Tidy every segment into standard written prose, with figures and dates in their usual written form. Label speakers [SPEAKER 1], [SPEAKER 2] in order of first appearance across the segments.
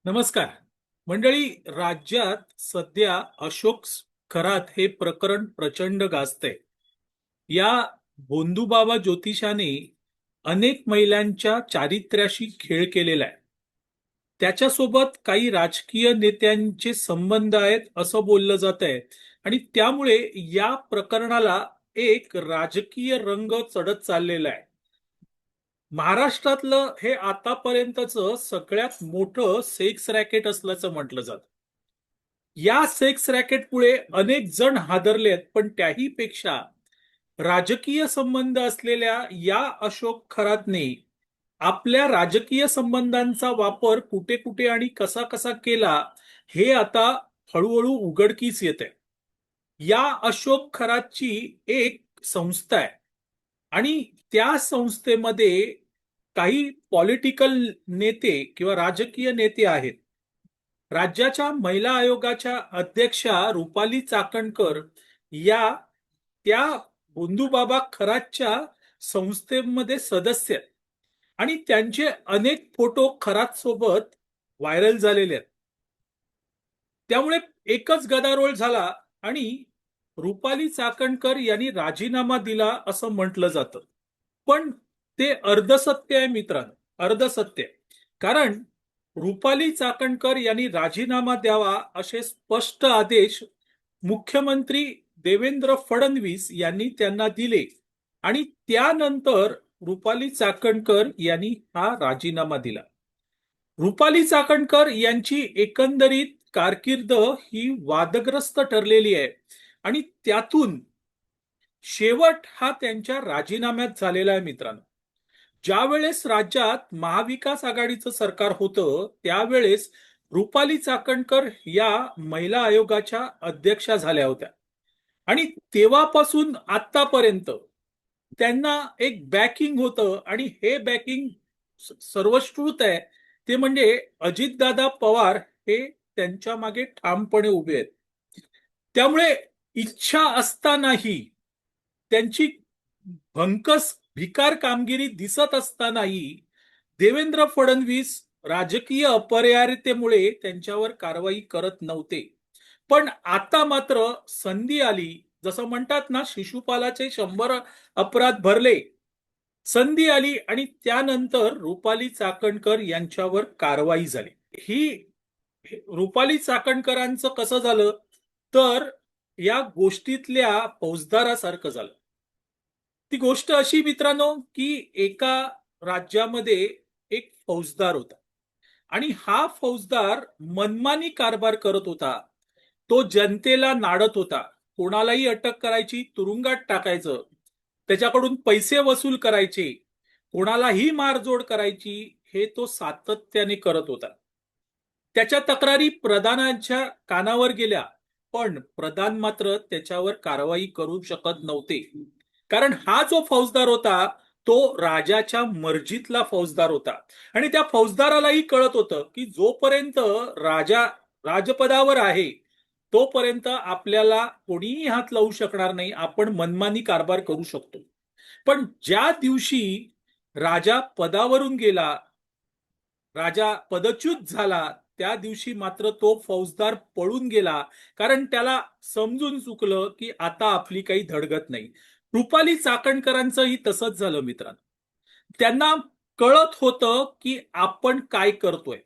[SPEAKER 1] नमस्कार मंडळी. राज्यात सध्या अशोक खरात हे प्रकरण प्रचंड गाजतंय. या भोंदूबाबा ज्योतिषाने अनेक महिलांच्या चारित्र्याशी खेळ केलेला आहे. त्याच्यासोबत काही राजकीय नेत्यांचे संबंध आहेत असं बोललं जात आहे आणि त्यामुळे या प्रकरणाला एक राजकीय रंग चढत चाललेला आहे. महाराष्ट्रातलं हे आतापर्यंतचं सगळ्यात मोठं सेक्स रॅकेट असल्याचं म्हटलं जातं. या सेक्स रॅकेटमुळे अनेक जण हादरलेत, पण त्याही पेक्षा राजकीय संबंध असलेल्या या अशोक खरातने आपल्या राजकीय संबंधांचा वापर कुठे कुठे आणि कसा कसा केला हे आता हळूहळू उघडकीस येते. या अशोक खरातची एक संस्था आहे आणि त्या संस्थेमध्ये काही पॉलिटिकल नेते किंवा राजकीय नेते आहेत. राज्याच्या महिला आयोगाच्या अध्यक्षा रुपाली चाकणकर या त्या भोंदूबाबा खरातच्या संस्थेमध्ये सदस्य आहेत आणि त्यांचे अनेक फोटो खरात सोबत व्हायरल झालेले आहेत. त्यामुळे एकच गदारोळ झाला आणि रुपाली चाकणकर यांनी राजीनामा दिला असं म्हटलं जातं. पण ते अर्धसत्य आहे मित्रांनो, अर्धसत्य. कारण रुपाली चाकणकर यांनी राजीनामा द्यावा असे स्पष्ट आदेश मुख्यमंत्री देवेंद्र फडणवीस यांनी त्यांना दिले आणि त्यानंतर रुपाली चाकणकर यांनी हा राजीनामा दिला. रुपाली चाकणकर यांची एकंदरीत कारकीर्द ही वादग्रस्त ठरलेली आहे आणि त्यातून शेवट हा त्यांच्या राजीनाम्यात झालेला आहे मित्रांनो. ज्या वेळेस राज्यात महाविकास आघाडीचं सरकार होतं त्यावेळेस रुपाली चाकणकर या महिला आयोगाच्या अध्यक्षा झाल्या होत्या आणि तेव्हापासून आतापर्यंत त्यांना एक बॅकिंग होतं आणि हे बॅकिंग सर्वश्रुत आहे. ते म्हणजे अजितदादा पवार हे त्यांच्या मागे ठामपणे उभे आहेत. त्यामुळे इच्छा असतानाही त्यांची भंकस भिकार कामगिरी दिसत असतानाही देवेंद्र फडणवीस राजकीय अपरिहार्यतेमुळे त्यांच्यावर कारवाई करत नव्हते. पण आता मात्र संधी आली, जसं म्हणतात ना, शिशुपालाचे 100 अपराध भरले. संधी आली आणि त्यानंतर रुपाली चाकणकर यांच्यावर कारवाई झाली. ही रुपाली चाकणकरांचं कसं झालं तर या गोष्टीतल्या फौजदारासारखं झालं. ती गोष्ट अशी मित्रांनो की एका राज्यामध्ये एक फौजदार होता आणि हा फौजदार मनमानी कारभार करत होता. तो जनतेला नाडत होता, कोणालाही अटक करायची, तुरुंगात टाकायचं, त्याच्याकडून पैसे वसूल करायचे, कोणालाही मारजोड करायची, हे तो सातत्याने करत होता. त्याच्या तक्रारी प्रधानांच्या कानावर गेल्या, पण प्रधान मात्र त्याच्यावर कारवाई करू शकत नव्हते. कारण हा जो फौजदार होता तो राजाच्या मर्जीतला फौजदार होता आणि त्या फौजदारालाही कळत होतं की जोपर्यंत राजा राजपदावर आहे तोपर्यंत आपल्याला कोणीही हात लावू शकणार नाही, आपण मनमानी कारभार करू शकतो. पण ज्या दिवशी राजा पदावरून गेला, राजा पदच्युत झाला, त्या दिवशी मात्र तो फौजदार पळून गेला. कारण त्याला समजून चुकलं की आता आपली काही धडगत नाही. रुपाली चाकणकरांचंही तसंच झालं मित्रांनो. त्यांना कळत होतं की आपण काय करतोय,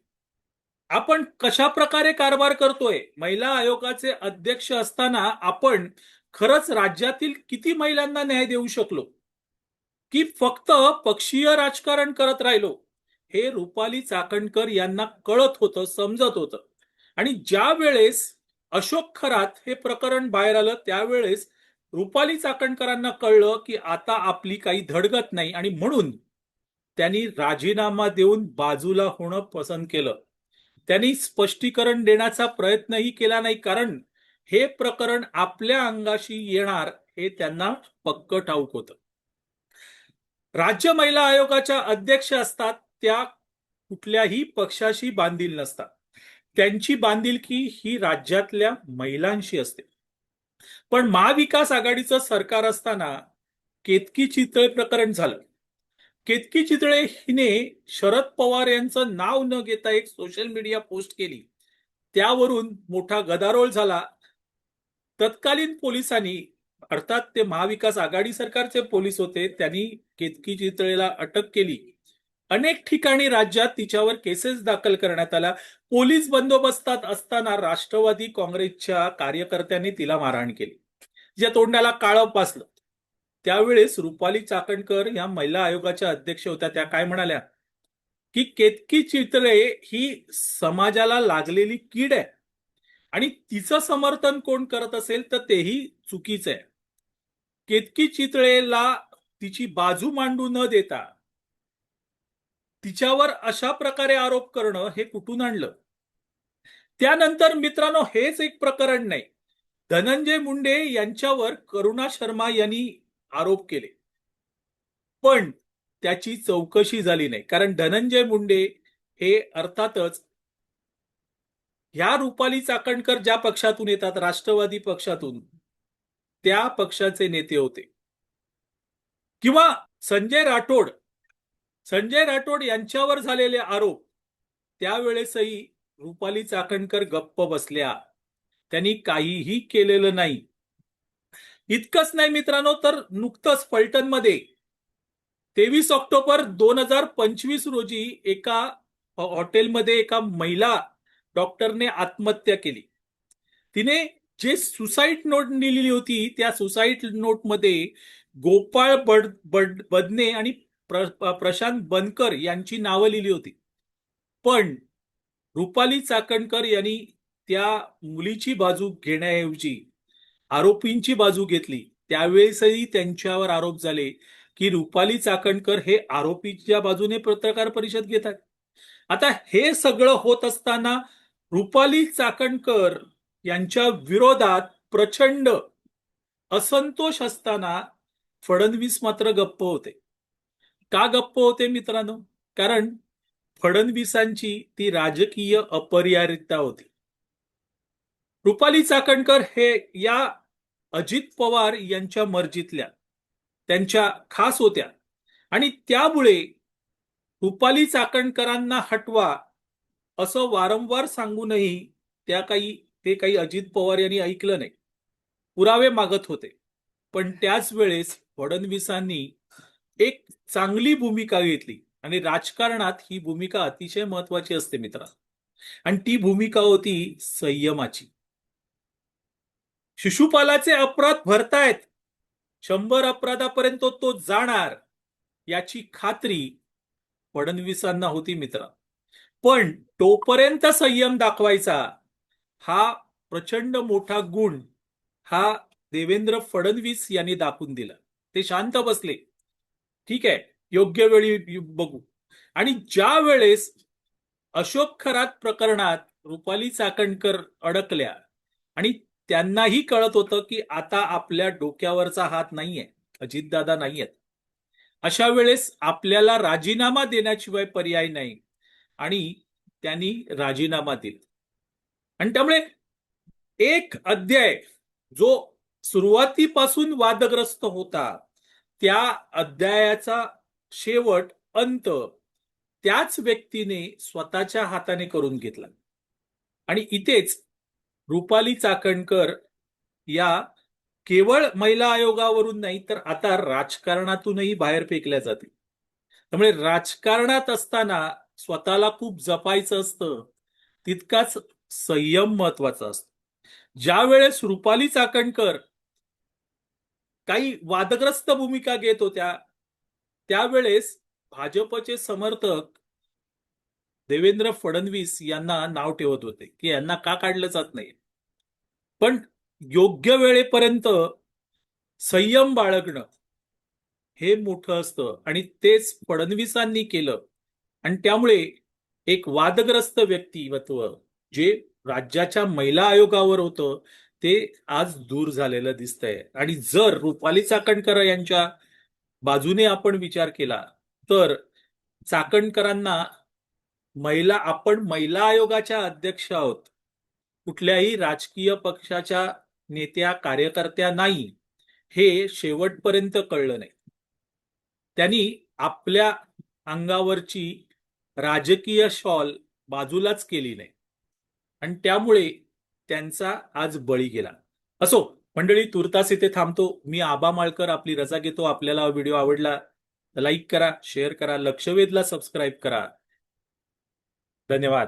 [SPEAKER 1] आपण कशा प्रकारे कारभार करतोय. महिला आयोगाचे अध्यक्ष असताना आपण खरंच राज्यातील किती महिलांना न्याय देऊ शकलो की फक्त पक्षीय राजकारण करत राहिलो, हे रुपाली चाकणकर यांना कळत होतं, समजत होतं. आणि ज्या वेळेस अशोक खरात हे प्रकरण बाहेर आलं त्यावेळेस रुपाली चाकणकरांना कळलं की आता आपली काही धडगत नाही आणि म्हणून त्यांनी राजीनामा देऊन बाजूला होणं पसंत केलं. त्यांनी स्पष्टीकरण देण्याचा प्रयत्नही केला नाही, कारण हे प्रकरण आपल्या अंगाशी येणार हे त्यांना पक्क ठाऊक होतं. राज्य महिला आयोगाच्या अध्यक्ष असतात त्या कुठल्याही पक्षाशी बांधील नसतात. त्यांची बांधिलकी ही राज्यातल्या महिलांशी असते. पण महाविकास आघाडीचं सरकार असताना केतकी चितळे प्रकरण झालं. केतकी चितळे हिने शरद पवार यांचं नाव न घेता एक सोशल मीडिया पोस्ट केली. त्यावरून मोठा गदारोळ झाला. तत्कालीन पोलिसांनी, अर्थात ते महाविकास आघाडी सरकारचे पोलीस होते, त्यांनी केतकी चितळेला अटक केली. अनेक ठिकाणी राज्यात तिच्यावर केसेस दाखल करण्यात आल्या. पोलीस बंदोबस्तात असताना राष्ट्रवादी काँग्रेसच्या कार्यकर्त्यांनी तिला मारहाण केली, ज्या तोंडाला काळं पासलं. त्यावेळेस रुपाली चाकणकर या महिला आयोगाच्या अध्यक्ष होत्या. त्या काय म्हणाल्या की केतकी चितळे ही समाजाला लागलेली कीड आहे आणि तिचं समर्थन कोण करत असेल तर तेही चुकीचं आहे. केतकी चितळेला तिची बाजू मांडू न देता तिच्यावर अशा प्रकारे आरोप करणं हे कुठून आणलं? त्यानंतर मित्रांनो, हेच एक प्रकरण नाही, धनंजय मुंडे यांच्यावर करुणा शर्मा यांनी आरोप केले, पण त्याची चौकशी झाली नाही. कारण धनंजय मुंडे हे अर्थातच ह्या रुपाली चाकणकर ज्या पक्षातून येतात, राष्ट्रवादी पक्षातून, त्या पक्षाचे नेते होते. किंवा संजय राठोड यांच्यावर झालेले आरोप, त्यावेळेसही रुपाली चाकणकर गप्प बसल्या, त्यांनी काहीही केलेलं नाही. इतकंच नाही मित्रांनो, तर नुकतंच फलटणमध्ये 23 ऑक्टोबर 2025 रोजी एका हॉटेलमध्ये एका महिला डॉक्टरने आत्महत्या केली. तिने जे सुसाईड नोट लिहिली होती, त्या सुसाईड नोटमध्ये गोपाळ बदने आणि प्रशांत बनकर यांची नावं लिहिली होती. पण रुपाली चाकणकर यांनी त्या मुलीची बाजू घेण्याऐवजी आरोपींची बाजू घेतली. त्यावेळेसही त्यांच्यावर आरोप झाले की रुपाली चाकणकर हे आरोपीच्या बाजूने पत्रकार परिषद घेतात. आता हे सगळं होत असताना रुपाली चाकणकर यांच्या विरोधात प्रचंड असंतोष असताना फडणवीस मात्र गप्प होते. का गप्प होते मित्रांनो? कारण फडणवीसांची ती राजकीय अपरिहार्यता होती. रुपाली चाकणकर हे या अजित पवार यांच्या मर्जीतल्या, त्यांच्या खास होत्या आणि त्यामुळे रुपाली चाकणकरांना हटवा असं वारंवार सांगूनही ते काही अजित पवार यांनी ऐकलं नाही, पुरावे मागत होते. पण त्याच वेळेस फडणवीसांनी एक चांगली भूमिका घेतली आणि राजकारणात ही भूमिका अतिशय महत्वाची असते मित्रा, आणि ती भूमिका होती संयमाची. शिशुपालाचे अपराध भरतायत, 100 अपराधापर्यंत तो जाणार याची खात्री फडणवीसांना होती मित्र. पण तोपर्यंत संयम दाखवायचा हा प्रचंड मोठा गुण हा देवेंद्र फडणवीस यांनी दाखवून दिला. ते शांत बसले, ठीक आहे, योग्य वेळी बघू. आणि ज्या वेळेस अशोक खरात प्रकरणात रुपाली चाकणकर अडकल्या आणि त्यांनाही कळत होतं की आता आपल्या डोक्यावरचा हात नाहीये, अजितदादा नाहीयेत, अशा वेळेस आपल्याला राजीनामा देण्याशिवाय पर्याय नाही, आणि त्यांनी राजीनामा दिला. आणि त्यामुळे एक अध्याय जो सुरुवातीपासून वादग्रस्त होता, त्या अध्यायाचा शेवट, अंत त्याच व्यक्तीने स्वतःच्या हाताने करून घेतला. आणि इथेच रुपाली चाकणकर या केवळ महिला आयोगावरून नाही तर आता राजकारणातूनही बाहेर फेकल्या जाते. त्यामुळे राजकारणात असताना स्वतःला खूप जपायचं असतं, तितकाच संयम महत्वाचा असतो. ज्या वेळेस रुपाली चाकणकर काही वादग्रस्त भूमिका घेत होत्या, त्यावेळेस भाजपचे समर्थक देवेंद्र फडणवीस यांना नाव ठेवत होते की यांना का काढलं जात नाही. पण योग्य वेळेपर्यंत संयम बाळगणं हे मोठं असतं, आणि तेच फडणवीसांनी केलं. आणि त्यामुळे एक वादग्रस्त व्यक्तिमत्व जे राज्याच्या महिला आयोगावर होतं ते आज दूर झालेलं दिसतंय. आणि जर रुपाली चाकणकर यांच्या बाजूने आपण विचार केला तर चाकणकरांना आपण महिला आयोगाच्या अध्यक्ष आहोत, कुठल्याही राजकीय पक्षाच्या नेत्या कार्यकर्त्या नाही, हे शेवटपर्यंत कळलं नाही. त्यांनी आपल्या अंगावरची राजकीय शॉल बाजूलाच केली नाही आणि त्यामुळे त्यांचा आज बळी गेला. असो मंडळी, तुर्तास इथे थांबतो. मी आबा माळकर आपली रजा घेतो. आपल्याला व्हिडिओ आवडला लाईक करा, शेअर करा, लक्षवेधला सबस्क्राईब करा. धन्यवाद.